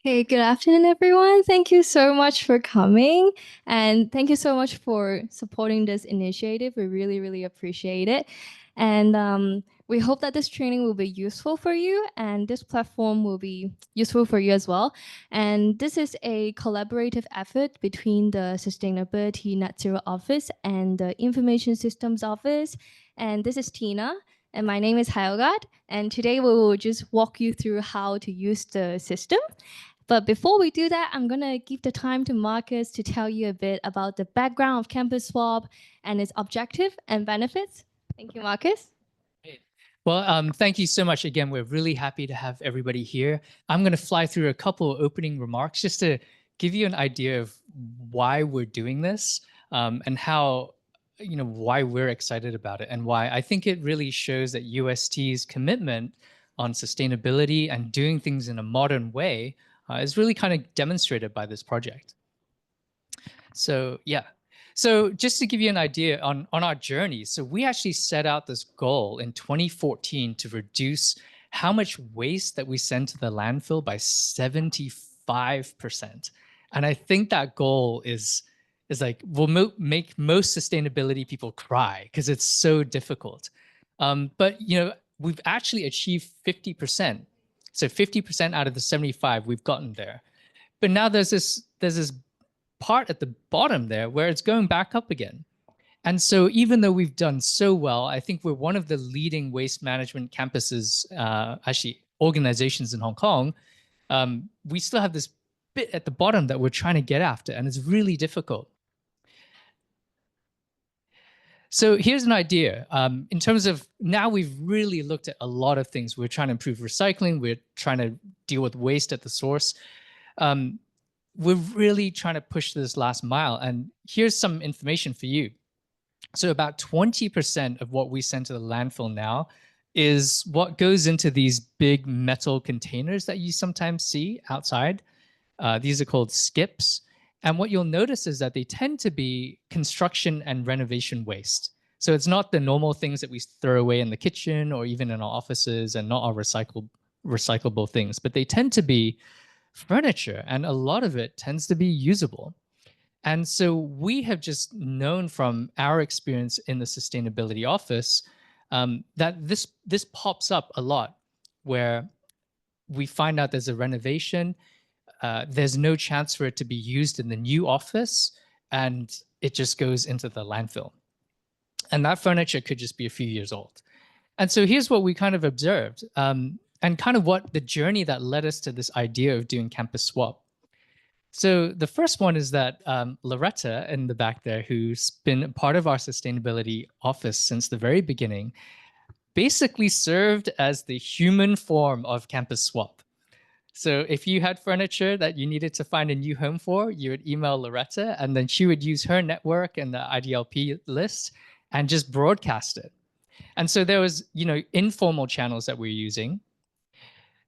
Hey, good afternoon, everyone. Thank you so much for coming. And thank you so much for supporting this initiative. We really, really appreciate it. And we hope that this training will be useful for you and this platform will be useful for you as well. And this is a collaborative effort between the Sustainability Net Zero Office and the Information Systems Office. And this is Tina. And my name is Hyogad. And today we will just walk you through how to use the system. But before we do that, I'm going to give the time to Marcus to tell you a bit about the background of Campus Swap and its objective and benefits. Thank you, Marcus. Great. Well, thank you so much. Again, we're really happy to have everybody here. I'm going to fly through a couple of opening remarks just to give you an idea of why we're doing this and how, why we're excited about it and why I think it really shows that UST's commitment on sustainability and doing things in a modern way is really kind of demonstrated by this project. So yeah, so just to give you an idea on our journey, so we actually set out this goal in 2014 to reduce how much waste that we send to the landfill by 75%. And I think that goal is like will make most sustainability people cry because it's so difficult. But we've actually achieved 50%. So 50% out of the 75, we've gotten there. But now there's this part at the bottom there where it's going back up again. And so even though we've done so well, I think we're one of the leading waste management campuses, actually organizations in Hong Kong, we still have this bit at the bottom that we're trying to get after, and it's really difficult. So here's an idea. In terms of now we've really looked at a lot of things. We're trying to improve recycling. We're trying to deal with waste at the source. We're really trying to push this last mile. And here's some information for you. So about 20% of what we send to the landfill now is what goes into these big metal containers that you sometimes see outside. These are called skips. And what you'll notice is that they tend to be construction and renovation waste. So it's not the normal things that we throw away in the kitchen or even in our offices and not our recyclable things, but they tend to be furniture, and a lot of it tends to be usable. And so we have just known from our experience in the sustainability office that this pops up a lot, where we find out there's a renovation, there's no chance for it to be used in the new office, and it just goes into the landfill. And that furniture could just be a few years old. And so here's what we kind of observed. And kind of what the journey that led us to this idea of doing Campus Swap. So the first one is that Loretta in the back there, who's been part of our sustainability office since the very beginning, basically served as the human form of Campus Swap. So if you had furniture that you needed to find a new home for, you would email Loretta, and then she would use her network and the IDLP list and just broadcast it. And so there was, informal channels that we were using.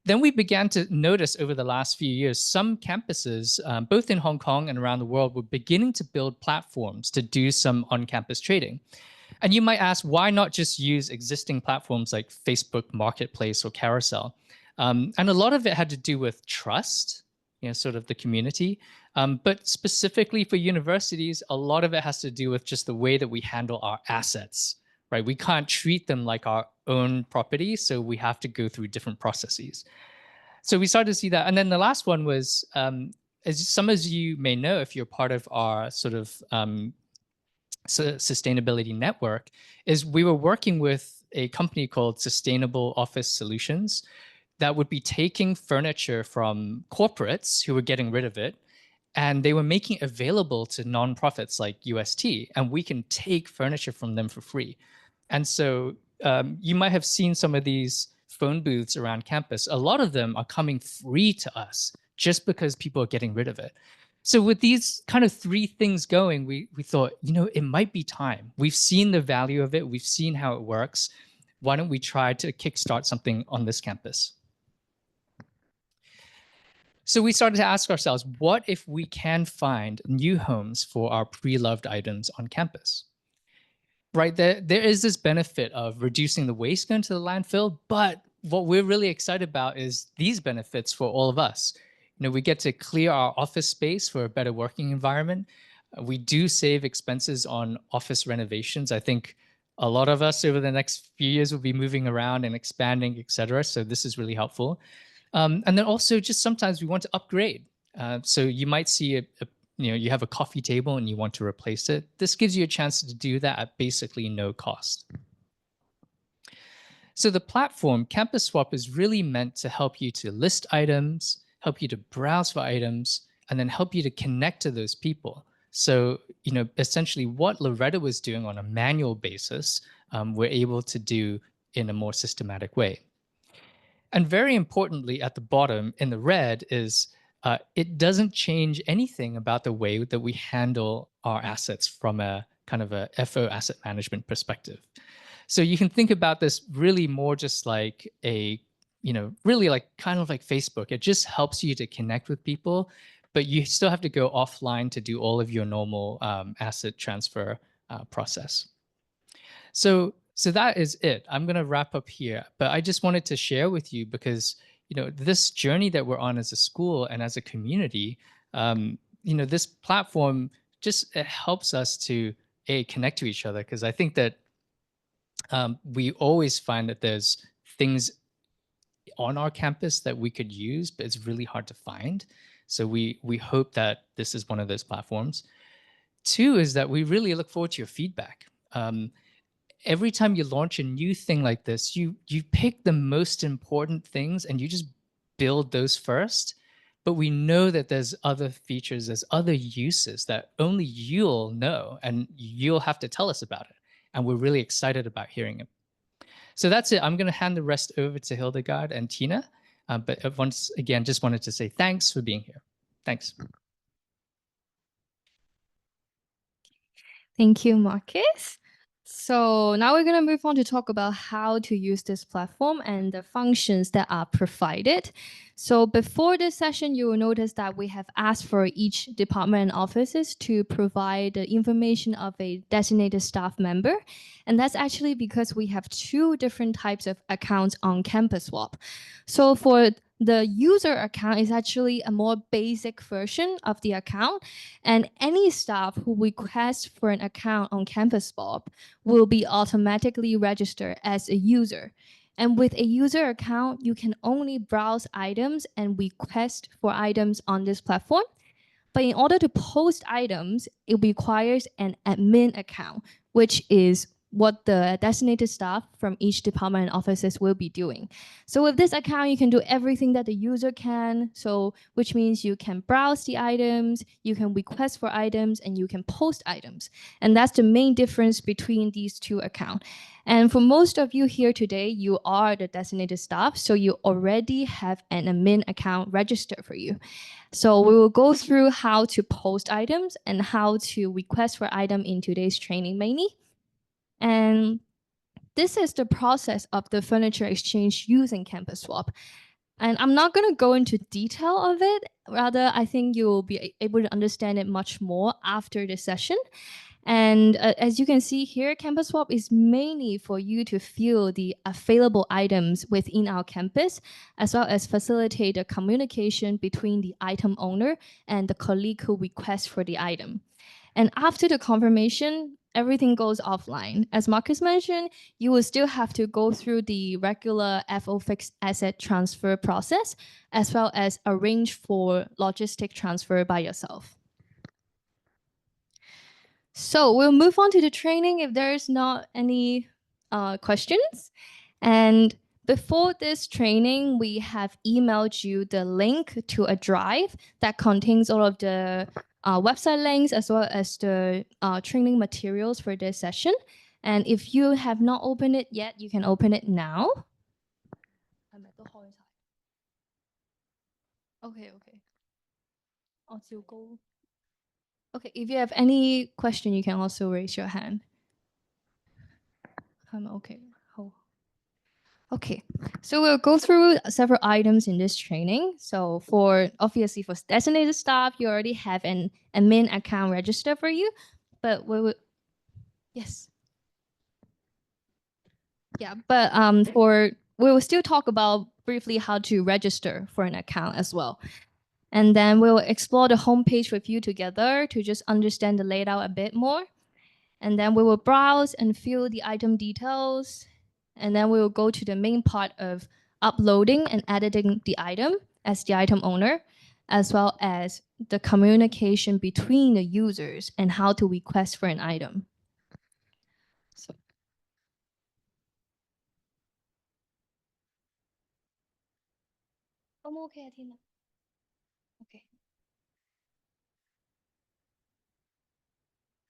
Then we began to notice over the last few years, some campuses, both in Hong Kong and around the world, were beginning to build platforms to do some on-campus trading. And you might ask, why not just use existing platforms like Facebook Marketplace or Carousel? And a lot of it had to do with trust, sort of the community. But specifically for universities, a lot of it has to do with just the way that we handle our assets, right? We can't treat them like our own property, so we have to go through different processes. So we started to see that. And then the last one was, as some of you may know, if you're part of our sort of sustainability network, is we were working with a company called Sustainable Office Solutions that would be taking furniture from corporates who were getting rid of it, and they were making it available to nonprofits like UST, and we can take furniture from them for free. And so you might have seen some of these phone booths around campus. A lot of them are coming free to us just because people are getting rid of it. So with these kind of three things going, we thought, it might be time. We've seen the value of it. We've seen how it works. Why don't we try to kickstart something on this campus? So we started to ask ourselves, what if we can find new homes for our pre-loved items on campus? Right, there is this benefit of reducing the waste going to the landfill, but what we're really excited about is these benefits for all of us. we get to clear our office space for a better working environment. We do save expenses on office renovations. I think a lot of us over the next few years will be moving around and expanding, et cetera. So this is really helpful. And then also just sometimes we want to upgrade. So you might see you have a coffee table and you want to replace it. This gives you a chance to do that at basically no cost. So the platform, Campus Swap, is really meant to help you to list items, help you to browse for items, and then help you to connect to those people. So, essentially what Loretta was doing on a manual basis, we're able to do in a more systematic way. And very importantly, at the bottom in the red is it doesn't change anything about the way that we handle our assets from a kind of a FO asset management perspective. So you can think about this really more just like really like kind of like Facebook. It just helps you to connect with people, but you still have to go offline to do all of your normal asset transfer process. So that is it. I'm going to wrap up here, but I just wanted to share with you because, this journey that we're on as a school and as a community, this platform just it helps us to connect to each other, because I think that we always find that there's things on our campus that we could use, but it's really hard to find. So we hope that this is one of those platforms. Two is that we really look forward to your feedback. Every time you launch a new thing like this, you pick the most important things and you just build those first. But we know that there's other features, there's other uses that only you'll know, and you'll have to tell us about it. And we're really excited about hearing it. So that's it. I'm going to hand the rest over to Hildegard and Tina. But once again, just wanted to say thanks for being here. Thanks. Thank you, Marcus. So now we're going to move on to talk about how to use this platform and the functions that are provided. So before this session, you will notice that we have asked for each department and offices to provide the information of a designated staff member. And that's actually because we have two different types of accounts on Campus Swap. So for the user account is actually a more basic version of the account, and any staff who requests for an account on Campus Swap will be automatically registered as a user. And with a user account, you can only browse items and request for items on this platform. But in order to post items, it requires an admin account, which is what the designated staff from each department and offices will be doing. So with this account, you can do everything that the user can. So which means you can browse the items, you can request for items, and you can post items. And that's the main difference between these two accounts. And for most of you here today, you are the designated staff, so you already have an admin account registered for you. So we will go through how to post items and how to request for item in today's training mainly. And this is the process of the furniture exchange using Campus Swap. And I'm not going to go into detail of it. Rather, I think you will be able to understand it much more after this session. And as you can see here, Campus Swap is mainly for you to view the available items within our campus, as well as facilitate the communication between the item owner and the colleague who requests for the item. And after the confirmation, everything goes offline. As Marcus mentioned, you will still have to go through the regular FO fixed asset transfer process, as well as arrange for logistic transfer by yourself. So we'll move on to the training if there's not any questions. And before this training, we have emailed you the link to a drive that contains all of the website links as well as the training materials for this session. And if you have not opened it yet, you can open it now. Okay. Okay, if you have any question, you can also raise your hand. Okay. Okay, so we'll go through several items in this training. So obviously for designated staff, you already have an admin account registered for you, but we will still talk about briefly how to register for an account as well. And then we'll explore the homepage with you together to just understand the layout a bit more. And then we will browse and fill the item details. And then we will go to the main part of uploading and editing the item as the item owner, as well as the communication between the users and how to request for an item. So. Okay. Okay.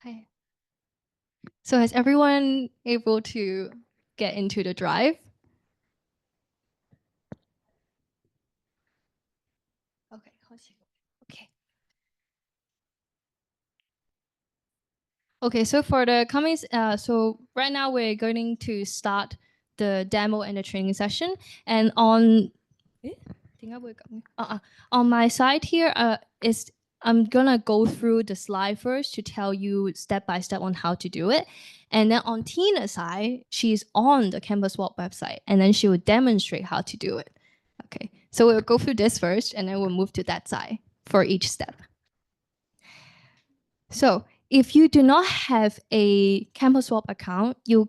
Hi. So is everyone able to get into the drive? Okay. Okay. Okay, so for the coming, so right now we're going to start the demo and the training session. And on, on my side here, I'm gonna go through the slide first to tell you step by step on how to do it. And then on Tina's side, she's on the Campus Swap website, and then she will demonstrate how to do it. Okay, so we'll go through this first, and then we'll move to that side for each step. So if you do not have a Campus Swap account, you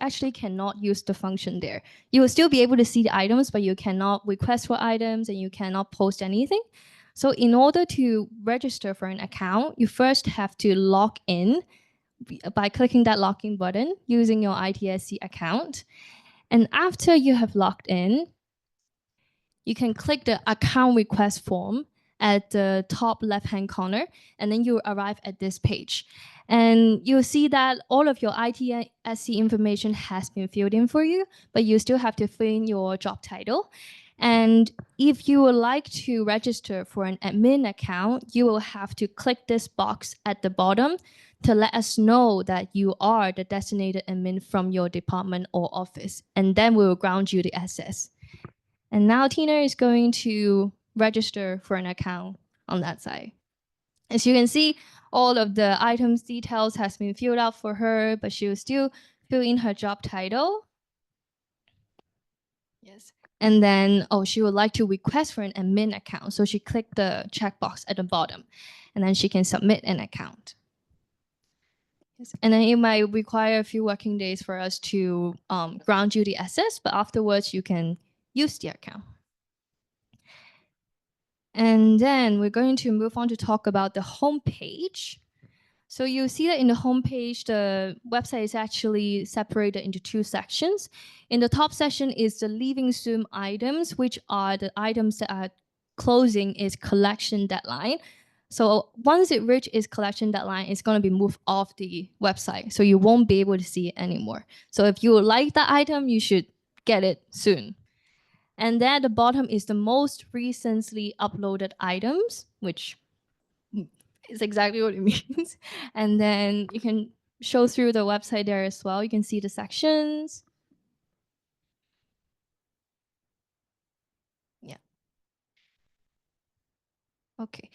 actually cannot use the function there. You will still be able to see the items, but you cannot request for items and you cannot post anything. So in order to register for an account, you first have to log in by clicking that login button using your ITSC account. And after you have logged in, you can click the account request form at the top left-hand corner, and then you arrive at this page. And you'll see that all of your ITSC information has been filled in for you, but you still have to fill in your job title. And if you would like to register for an admin account, you will have to click this box at the bottom to let us know that you are the designated admin from your department or office, and then we will grant you the access. And now Tina is going to register for an account on that side. As you can see, all of the items details has been filled out for her, but she will still fill in her job title. Yes. And then, she would like to request for an admin account. So she clicked the checkbox at the bottom, and then she can submit an account. Yes. And then it might require a few working days for us to grant you the access, but afterwards you can use the account. And then we're going to move on to talk about the homepage. So you see that in the homepage, the website is actually separated into two sections. In the top section is the leaving soon items, which are the items that are closing its collection deadline. So once it reaches its collection deadline, it's going to be moved off the website. So you won't be able to see it anymore. So if you like that item, you should get it soon. And then at the bottom is the most recently uploaded items, which is exactly what it means. And then you can show through the website there as well. You can see the sections. Yeah. Okay.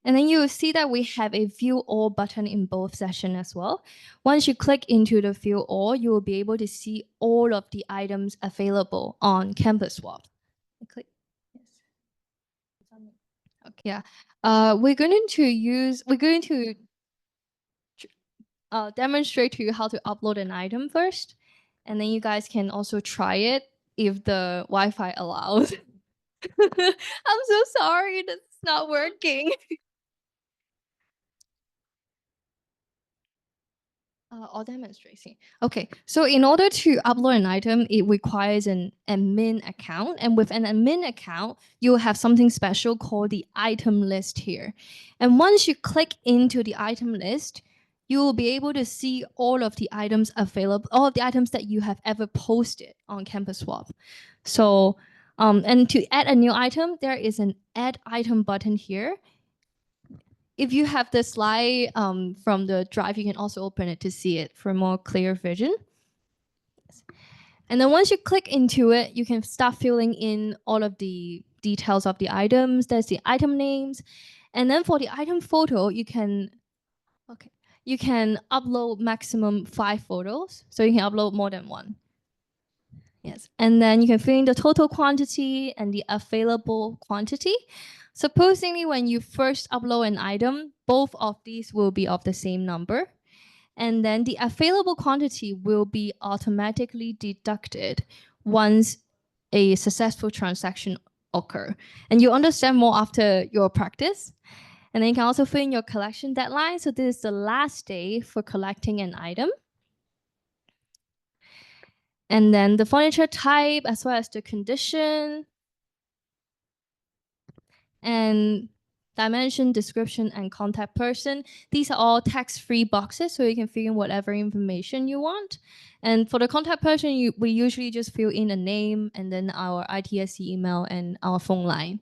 And then you will see that we have a view all button in both sessions as well. Once you click into the view all, you will be able to see all of the items available on Campus Swap. Click. Yes. Okay. Yeah. We're going to demonstrate to you how to upload an item first, and then you guys can also try it if the Wi-Fi allows. I'm so sorry, that's not working. I'll demonstrate. Okay, so in order to upload an item, it requires an admin account. And with an admin account, you'll have something special called the item list here. And once you click into the item list, you will be able to see all of the items available, all of the items that you have ever posted on Campus Swap. So, and to add a new item, there is an add item button here. If you have the slide from the drive, you can also open it to see it for more clear vision. And then once you click into it, you can start filling in all of the details of the items. There's the item names. And then for the item photo, you can upload maximum 5 photos. So you can upload more than one. Yes. And then you can fill in the total quantity and the available quantity. Supposedly, when you first upload an item, both of these will be of the same number. And then the available quantity will be automatically deducted once a successful transaction occur. And you understand more after your practice. And then you can also fill in your collection deadline. So this is the last day for collecting an item. And then the furniture type as well as the condition and dimension, description, and contact person. These are all text-free boxes, so you can fill in whatever information you want. And for the contact person, we usually just fill in a name and then our ITSC email and our phone line.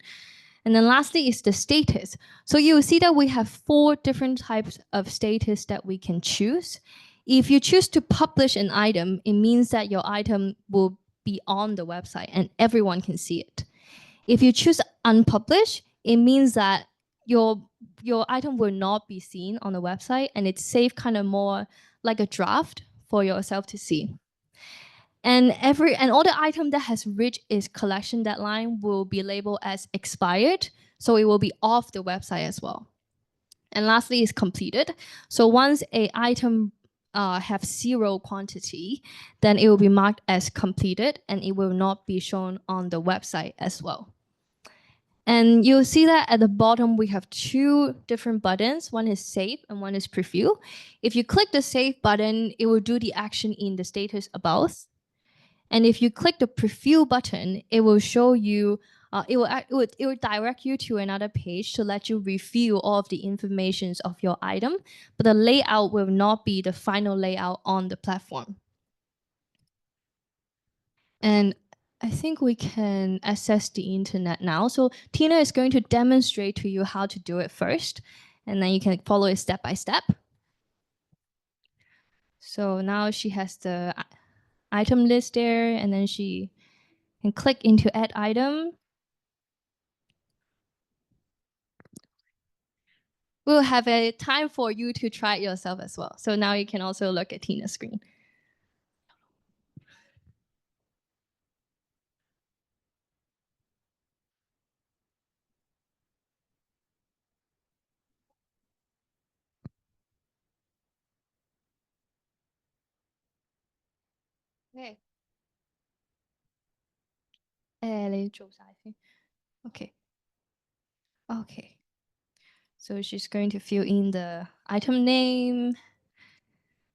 And then lastly is the status. So you will see that we have 4 different types of status that we can choose. If you choose to publish an item, it means that your item will be on the website and everyone can see it. If you choose unpublished, it means that your item will not be seen on the website and it's saved kind of more like a draft for yourself to see. And all the item that has reached its collection deadline will be labeled as expired, so it will be off the website as well. And lastly is completed. So once a item have 0 quantity, then it will be marked as completed and it will not be shown on the website as well. And you'll see that at the bottom, we have 2 different buttons. One is save and one is preview. If you click the save button, it will do the action in the status about. And if you click the preview button, it will show you, it will direct you to another page to let you review all of the information of your item, but the layout will not be the final layout on the platform. And I think we can access the internet now. So Tina is going to demonstrate to you how to do it first, and then you can follow it step by step. So now she has the item list there, and then she can click into add item. We'll have a time for you to try it yourself as well. So now you can also look at Tina's screen. Okay. Okay. Okay. So she's going to fill in the item name,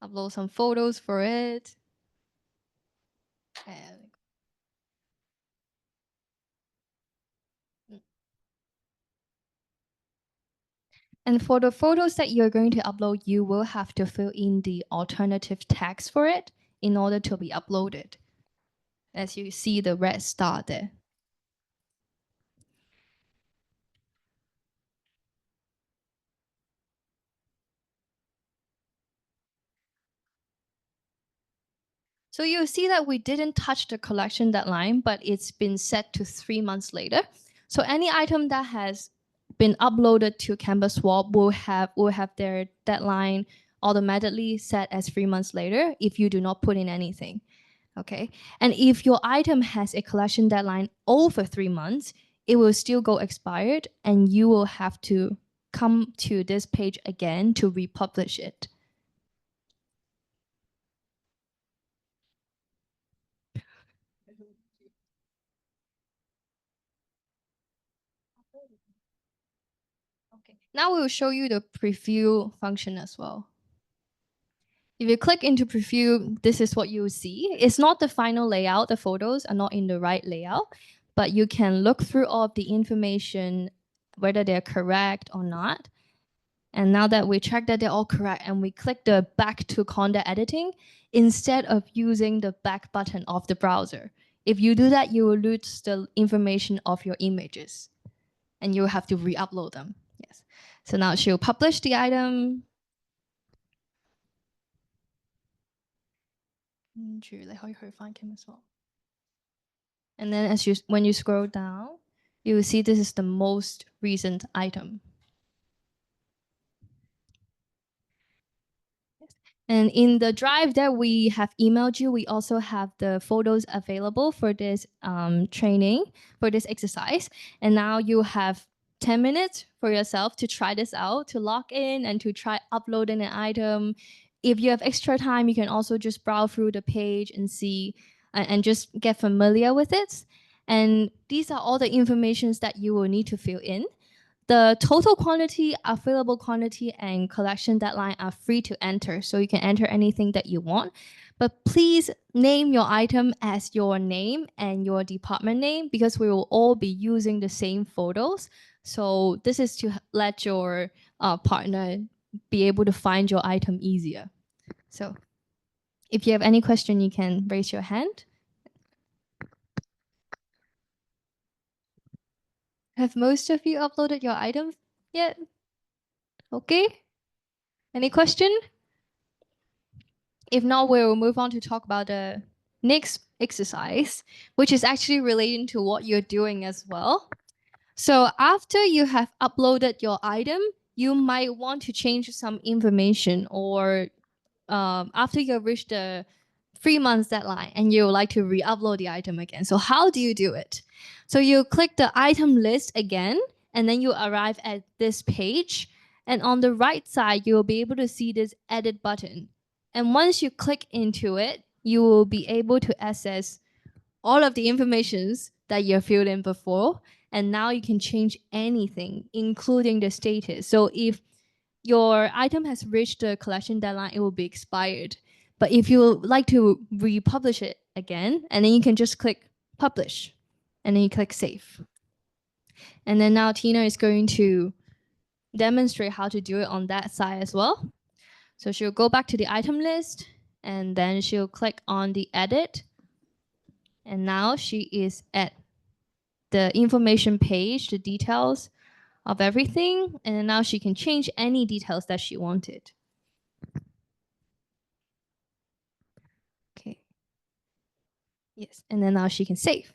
upload some photos for it. And for the photos that you're going to upload, you will have to fill in the alternative text for it in order to be uploaded. As you see the red star there. So you'll see that we didn't touch the collection deadline, but it's been set to 3 months later. So any item that has been uploaded to Canvas Swap will have their deadline automatically set as 3 months later if you do not put in anything. Okay. And if your item has a collection deadline over 3 months, it will still go expired and you will have to come to this page again to republish it. Okay. Now we will show you the preview function as well. If you click into preview, this is what you will see. It's not the final layout. The photos are not in the right layout, but you can look through all of the information, whether they're correct or not. And now that we check that they're all correct and we click the back to content editing, instead of using the back button of the browser. If you do that, you will lose the information of your images and you'll have to re-upload them. Yes. So now she'll publish the item. And then when you scroll down, you will see this is the most recent item. And in the drive that we have emailed you, we also have the photos available for this training, for this exercise. And now you have 10 minutes for yourself to try this out, to log in and to try uploading an item. If you have extra time, you can also just browse through the page and see and just get familiar with it. And these are all the informations that you will need to fill in. The total quantity, available quantity, and collection deadline are free to enter. So you can enter anything that you want. But please name your item as your name and your department name because we will all be using the same photos. So this is to let your partner be able to find your item easier. So if you have any question, you can raise your hand. Have most of you uploaded your items yet? Okay. Any question? If not, we'll move on to talk about the next exercise, which is actually relating to what you're doing as well. So after you have uploaded your item, you might want to change some information, or after you have reached the 3 months deadline and you would like to re-upload the item again. So how do you do it? So you click the item list again, and then you arrive at this page. And on the right side, you will be able to see this edit button. And once you click into it, you will be able to access all of the informations that you filled in before. And now you can change anything, including the status. So if your item has reached the collection deadline, it will be expired. But if you like to republish it again, and then you can just click publish, and then you click save. And then now Tina is going to demonstrate how to do it on that side as well. So she'll go back to the item list, and then she'll click on the edit. And now she is at the information page, the details of everything. And now she can change any details that she wanted. Okay. Yes, and then now she can save.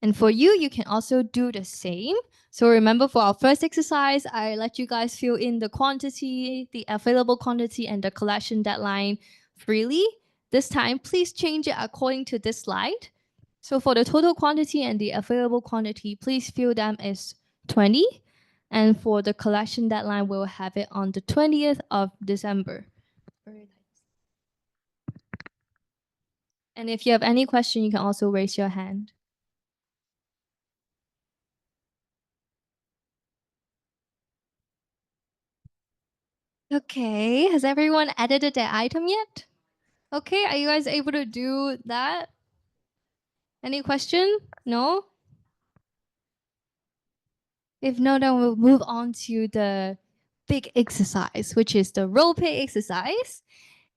And for you, you can also do the same. So remember, for our first exercise, I let you guys fill in the quantity, the available quantity, and the collection deadline freely. This time, please change it according to this slide. So for the total quantity and the available quantity, please fill them as 20. And for the collection deadline, we'll have it on the 20th of December. And if you have any question, you can also raise your hand. Okay, has everyone edited their item yet? Okay, are you guys able to do that? Any question? No? If no, then we'll move on to the big exercise, which is the role play exercise.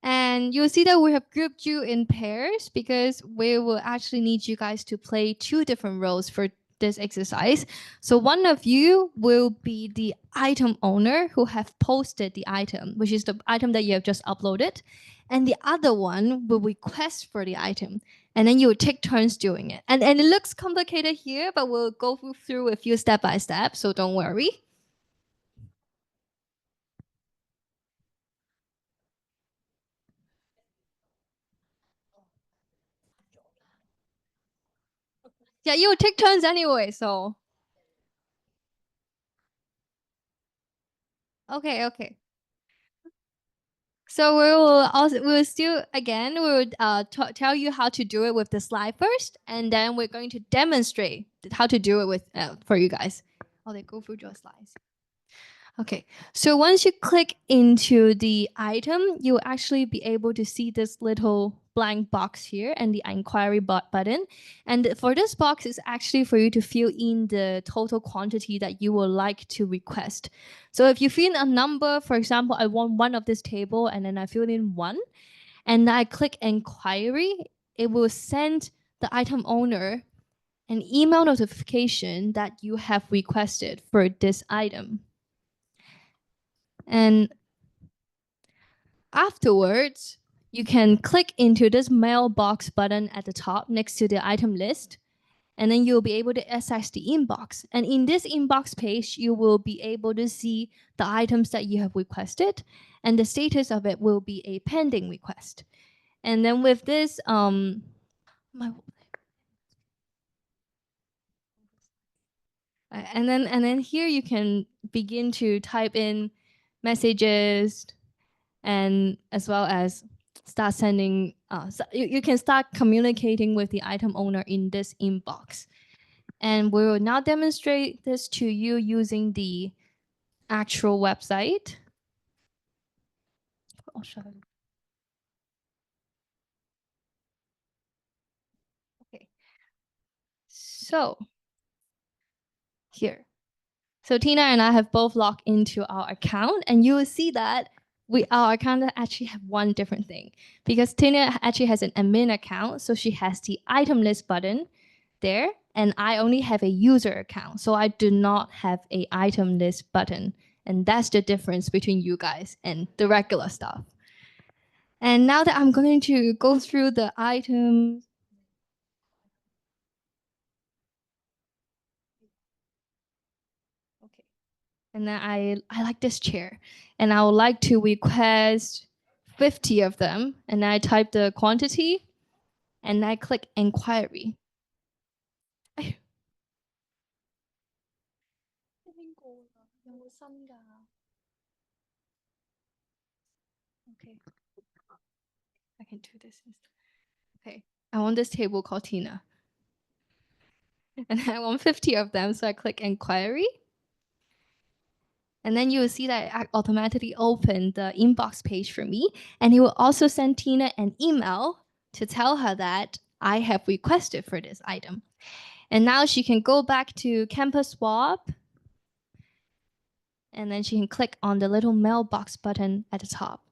And you'll see that we have grouped you in pairs because we will actually need you guys to play 2 different roles for this exercise. So one of you will be the item owner who have posted the item, which is the item that you have just uploaded. And the other one will request for the item. And then you will take turns doing it. And it looks complicated here, but we'll go through with you step by step, so don't worry. Yeah, you will take turns anyway, so. Okay. So we'll still again we'll tell you how to do it with the slide first, and then we're going to demonstrate how to do it with for you guys. Oh, they go through your slides. Okay, so once you click into the item, you'll actually be able to see this little blank box here and the inquiry button. And for this box, is actually for you to fill in the total quantity that you would like to request. So if you fill in a number, for example, I want 1 of this table, and then I fill in 1, and I click inquiry, it will send the item owner an email notification that you have requested for this item. And afterwards, you can click into this mailbox button at the top next to the item list, and then you'll be able to access the inbox. And in this inbox page, you will be able to see the items that you have requested, and the status of it will be a pending request. And then with this, And then here you can begin to type in messages and as well as start sending, so you can start communicating with the item owner in this inbox. And we will now demonstrate this to you using the actual website. I'll show you. Okay. So here. So Tina and I have both logged into our account, and you will see that our account actually have one different thing, because Tina actually has an admin account, so she has the item list button there, and I only have a user account, so I do not have a item list button, and that's the difference between you guys and the regular stuff. And now that I'm going to go through the items. Okay. And then I like this chair, and I would like to request 50 of them. And I type the quantity, and I click inquiry. Okay, I can do this. Okay, I want this table called Tina, and I want 50 of them. So I click inquiry. And then you will see that it automatically opened the inbox page for me. And it will also send Tina an email to tell her that I have requested for this item. And now she can go back to Campus Swap. And then she can click on the little mailbox button at the top.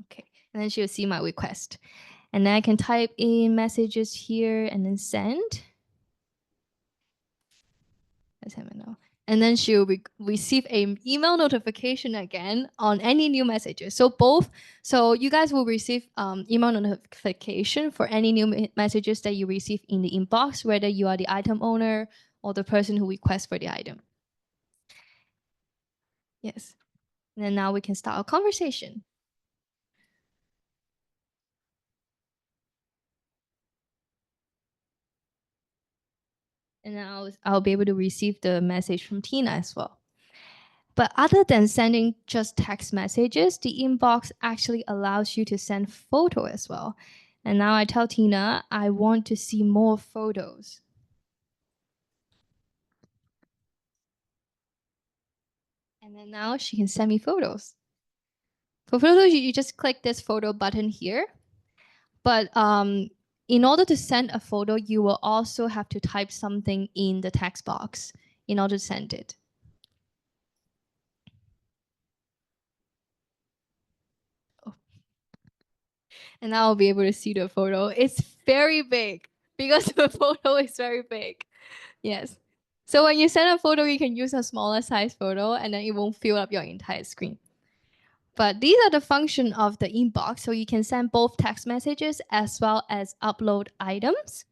Okay, and then she'll see my request. And then I can type in messages here and then send. Let's have a know. And then she'll receive an email notification again on any new messages. So you guys will receive email notification for any new messages that you receive in the inbox, whether you are the item owner or the person who requests for the item. Yes. And then now we can start our conversation. And then I'll be able to receive the message from Tina as well. But other than sending just text messages, the inbox actually allows you to send photo as well. And now I tell Tina, I want to see more photos. And then now she can send me photos. For photos, you just click this photo button here. But in order to send a photo, you will also have to type something in the text box in order to send it. And now I'll be able to see the photo. It's very big because the photo is very big. Yes. So when you send a photo, you can use a smaller size photo and then it won't fill up your entire screen. But these are the function of the inbox. So you can send both text messages as well as upload items.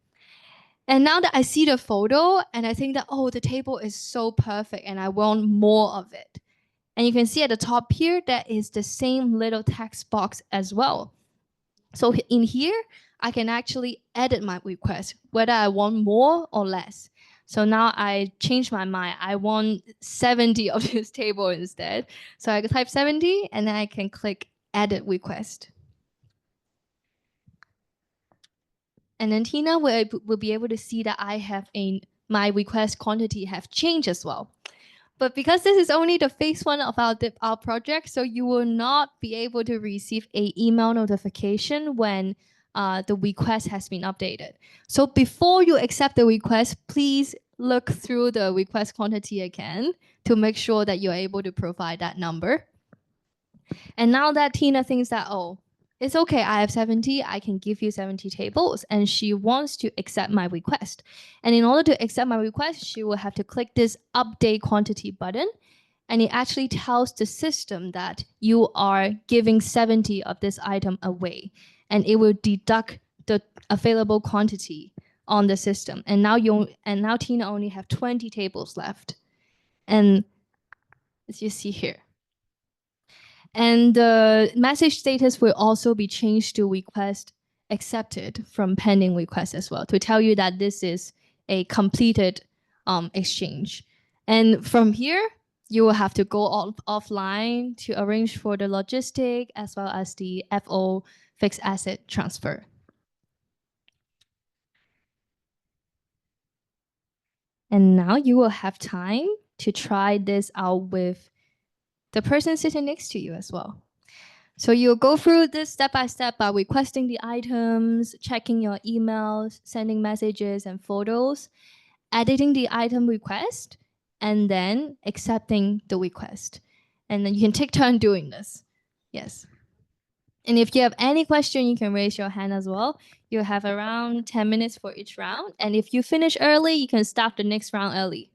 And now that I see the photo and I think that, oh, the table is so perfect and I want more of it. And you can see at the top here, that is the same little text box as well. So in here, I can actually edit my request, whether I want more or less. So now I changed my mind. I want 70 of this table instead. So I can type 70 and then I can click edit request. And then Tina will be able to see that I have my request quantity have changed as well. But because this is only the phase 1 of our project, so you will not be able to receive an email notification when the request has been updated. So before you accept the request, please look through the request quantity again to make sure that you're able to provide that number. And now that Tina thinks that, oh, it's okay, I have 70, I can give you 70 tables, and she wants to accept my request. And in order to accept my request, she will have to click this update quantity button, and it actually tells the system that you are giving 70 of this item away, and it will deduct the available quantity on the system. And now Tina only have 20 tables left. And as you see here. And the message status will also be changed to request accepted from pending request as well to tell you that this is a completed exchange. And from here, you will have to go offline to arrange for the logistic as well as the FO fixed asset transfer. And now you will have time to try this out with the person sitting next to you as well. So you'll go through this step by step by requesting the items, checking your emails, sending messages and photos, editing the item request, and then accepting the request. And then you can take turn doing this. Yes. And if you have any question, you can raise your hand as well. You have around 10 minutes for each round. And if you finish early, you can start the next round early.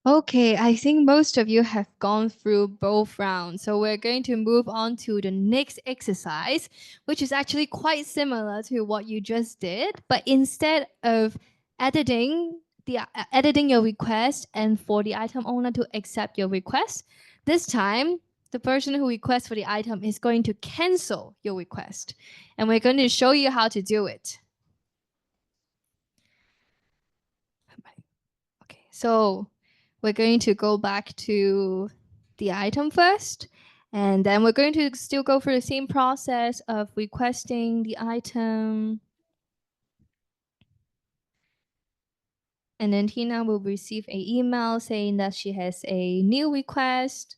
Okay, I think most of you have gone through both rounds. So we're going to move on to the next exercise, which is actually quite similar to what you just did. But instead of editing your request and for the item owner to accept your request, this time the person who requests for the item is going to cancel your request. And we're going to show you how to do it. Okay, so we're going to go back to the item first, and then we're going to still go through the same process of requesting the item. And then Tina will receive an email saying that she has a new request.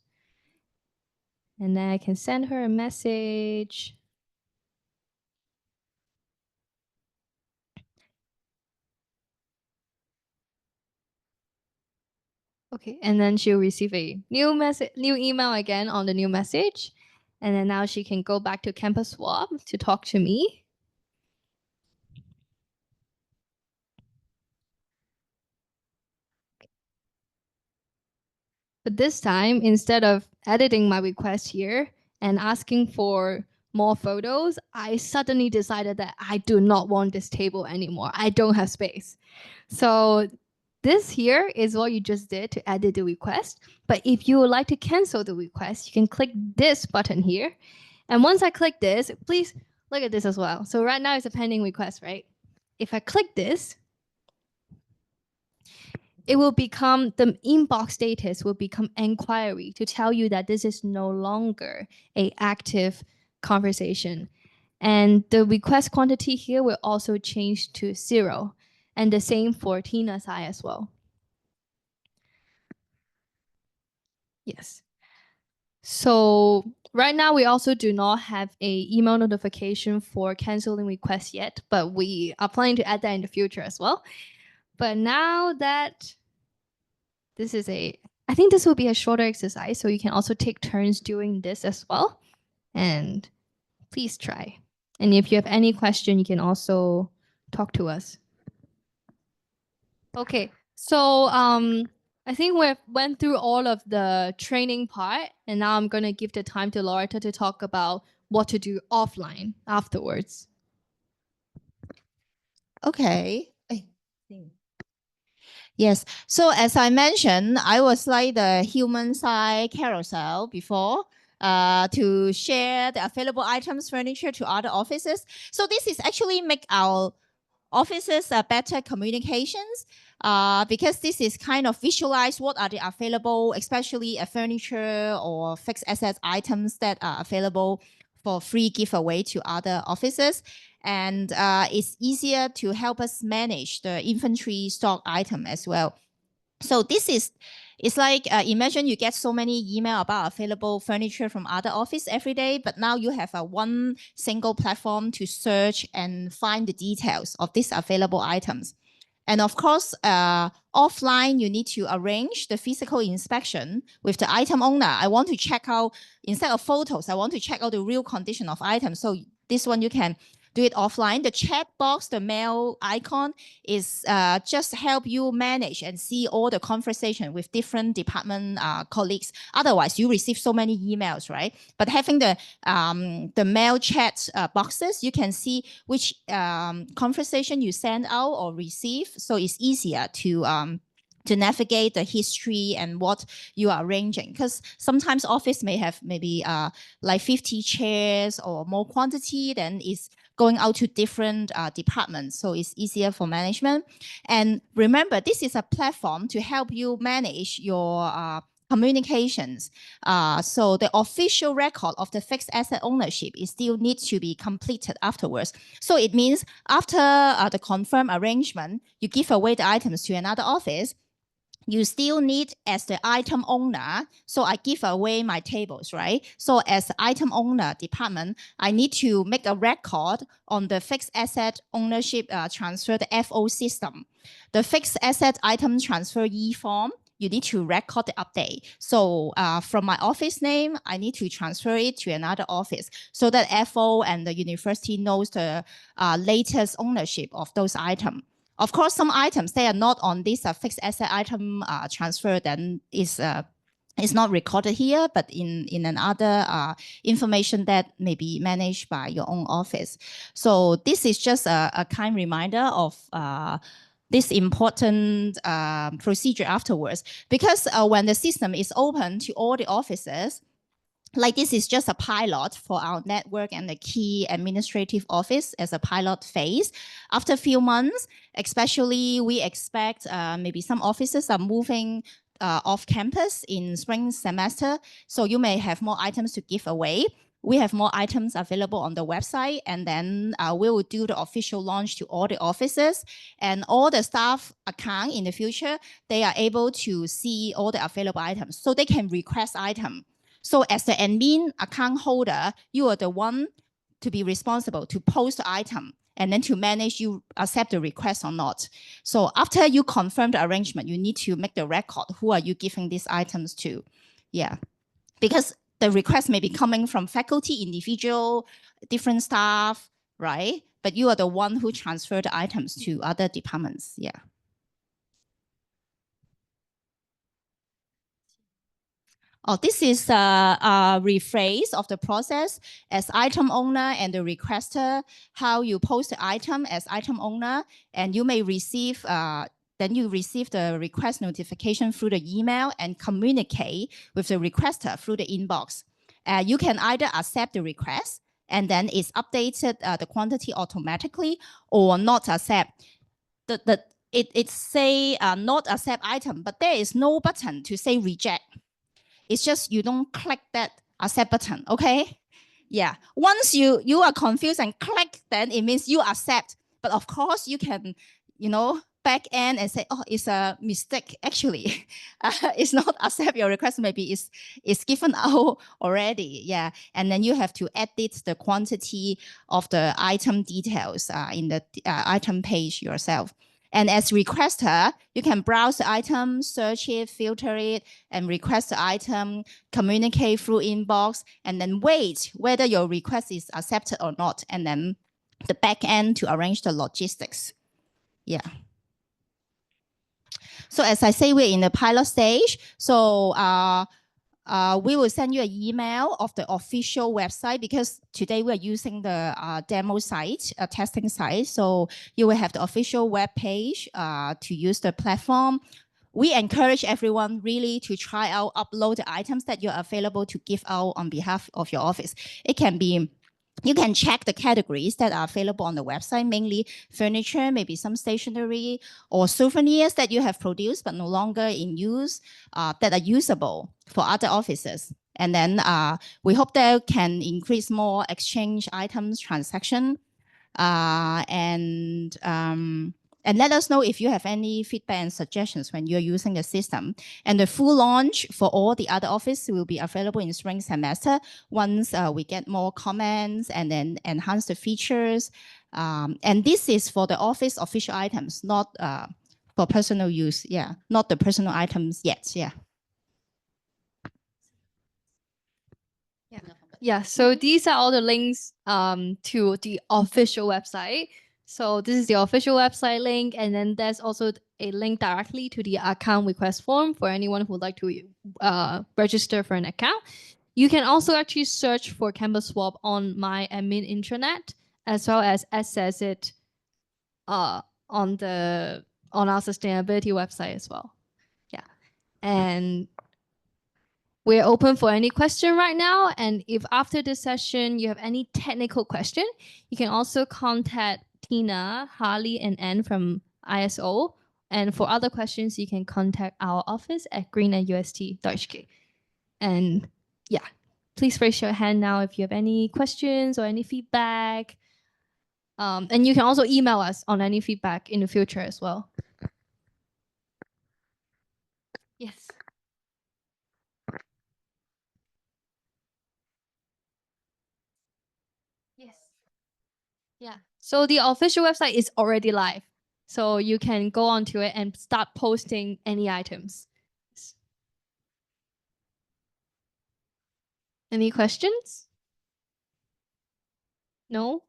And then I can send her a message. Okay, and then she'll receive a new email again on the new message. And then now she can go back to Campus Swap to talk to me. But this time, instead of editing my request here and asking for more photos, I suddenly decided that I do not want this table anymore. I don't have space. So this here is what you just did to edit the request. But if you would like to cancel the request, you can click this button here. And once I click this, please look at this as well. So right now it's a pending request, right? If I click this, it will become, the inbox status will become inquiry to tell you that this is no longer a active conversation. And the request quantity here will also change to 0. And the same for Tina's side as well. Yes. So right now we also do not have a email notification for canceling requests yet, but we are planning to add that in the future as well. But now that this is I think this will be a shorter exercise, so you can also take turns doing this as well. And please try. And if you have any question, you can also talk to us. Okay, so I think we went through all of the training part, and now I'm going to give the time to Loretta to talk about what to do offline afterwards. Okay. Yes. So as I mentioned, I was like the human side carousel before to share the available items, furniture to other offices. So this is actually make our offices better communications because this is kind of visualize what are the available, especially a furniture or fixed asset items that are available for free giveaway to other offices. And it's easier to help us manage the inventory stock item as well. So this is, it's like, imagine you get so many email about available furniture from other office every day, but now you have a one single platform to search and find the details of these available items. And of course, offline, you need to arrange the physical inspection with the item owner. I want to check out, instead of photos, I want to check out the real condition of items. So this one you can do it offline. The chat box, the mail icon is just help you manage and see all the conversation with different department colleagues. Otherwise, you receive so many emails, right? But having the mail chat boxes, you can see which conversation you send out or receive. So it's easier to to navigate the history and what you are arranging. Because sometimes office may have maybe like 50 chairs or more quantity, then it's going out to different departments. So it's easier for management. And remember, this is a platform to help you manage your communications. So the official record of the fixed asset ownership is still needs to be completed afterwards. So it means after the confirmed arrangement, you give away the items to another office, you still need as the item owner. So I give away my tables, right? So as item owner department, I need to make a record on the fixed asset ownership transfer, the FO system. The fixed asset item transfer e-form, you need to record the update. So from my office name, I need to transfer it to another office so that FO and the university knows the latest ownership of those items. Of course, some items, they are not on this fixed asset item transfer, then is not recorded here, but in another information that may be managed by your own office. So this is just a kind reminder of this important procedure afterwards, because when the system is open to all the offices, like this is just a pilot for our network and the key administrative office as a pilot phase. After a few months, especially we expect maybe some offices are moving off campus in spring semester. So you may have more items to give away. We have more items available on the website, and then we will do the official launch to all the offices, and all the staff account in the future, they are able to see all the available items so they can request item. So as the admin account holder, you are the one to be responsible to post the item and then to manage you accept the request or not. So after you confirm the arrangement, you need to make the record. Who are you giving these items to? Yeah, because the request may be coming from faculty, individual, different staff, right? But you are the one who transferred the items to other departments. Yeah. Oh, this is a rephrase of the process as item owner and the requester, how you post the item as item owner, and you may receive, then you receive the request notification through the email and communicate with the requester through the inbox. You can either accept the request and then it's updated the quantity automatically, or not accept. It say not accept item, but there is no button to say reject. It's just you don't click that accept button, okay? Yeah, once you are confused and click, then it means you accept. But of course you can, back end and say, oh, it's a mistake. Actually, it's not accept your request. Maybe it's given out already. Yeah, and then you have to edit the quantity of the item details in the item page yourself. And as requester, you can browse the item, search it, filter it, and request the item, communicate through inbox, and then wait whether your request is accepted or not, and then the back end to arrange the logistics. Yeah. So as I say, we're in the pilot stage. So we will send you an email of the official website, because today we are using the demo site, a testing site. So you will have the official web page to use the platform. We encourage everyone really to try out, upload the items that you're available to give out on behalf of your office. It can be, you can check the categories that are available on the website, mainly furniture, maybe some stationery or souvenirs that you have produced but no longer in use, that are usable for other offices. And then we hope that can increase more exchange items, transaction, and let us know if you have any feedback and suggestions when you're using the system. And the full launch for all the other offices will be available in spring semester once we get more comments and then enhance the features. And this is for the office official items, not for personal use. Yeah, not the personal items yet. Yeah. Yeah, so these are all the links to the official website. So this is the official website link, and then there's also a link directly to the account request form for anyone who would like to register for an account. You can also actually search for Campus Swap on my admin intranet, as well as access it on our sustainability website as well. And we're open for any question right now. And if after this session you have any technical question, you can also contact Tina, Harley, and Anne from ISO. And for other questions, you can contact our office at green@ust.hk. And yeah, please raise your hand now if you have any questions or any feedback. And you can also email us on any feedback in the future as well. Yes. Yes. Yeah. So the official website is already live. So you can go onto it and start posting any items. Any questions? No?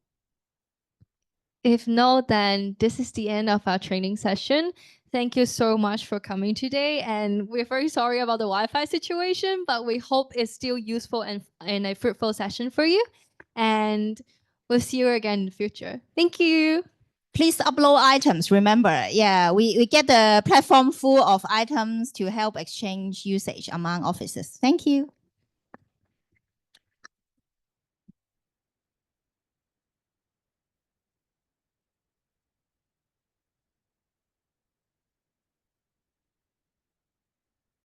If no, then this is the end of our training session. Thank you so much for coming today. And we're very sorry about the Wi-Fi situation, but we hope it's still useful and a fruitful session for you. And we'll see you again in the future. Thank you. Please upload items. Remember, yeah, we get the platform full of items to help exchange usage among offices. Thank you.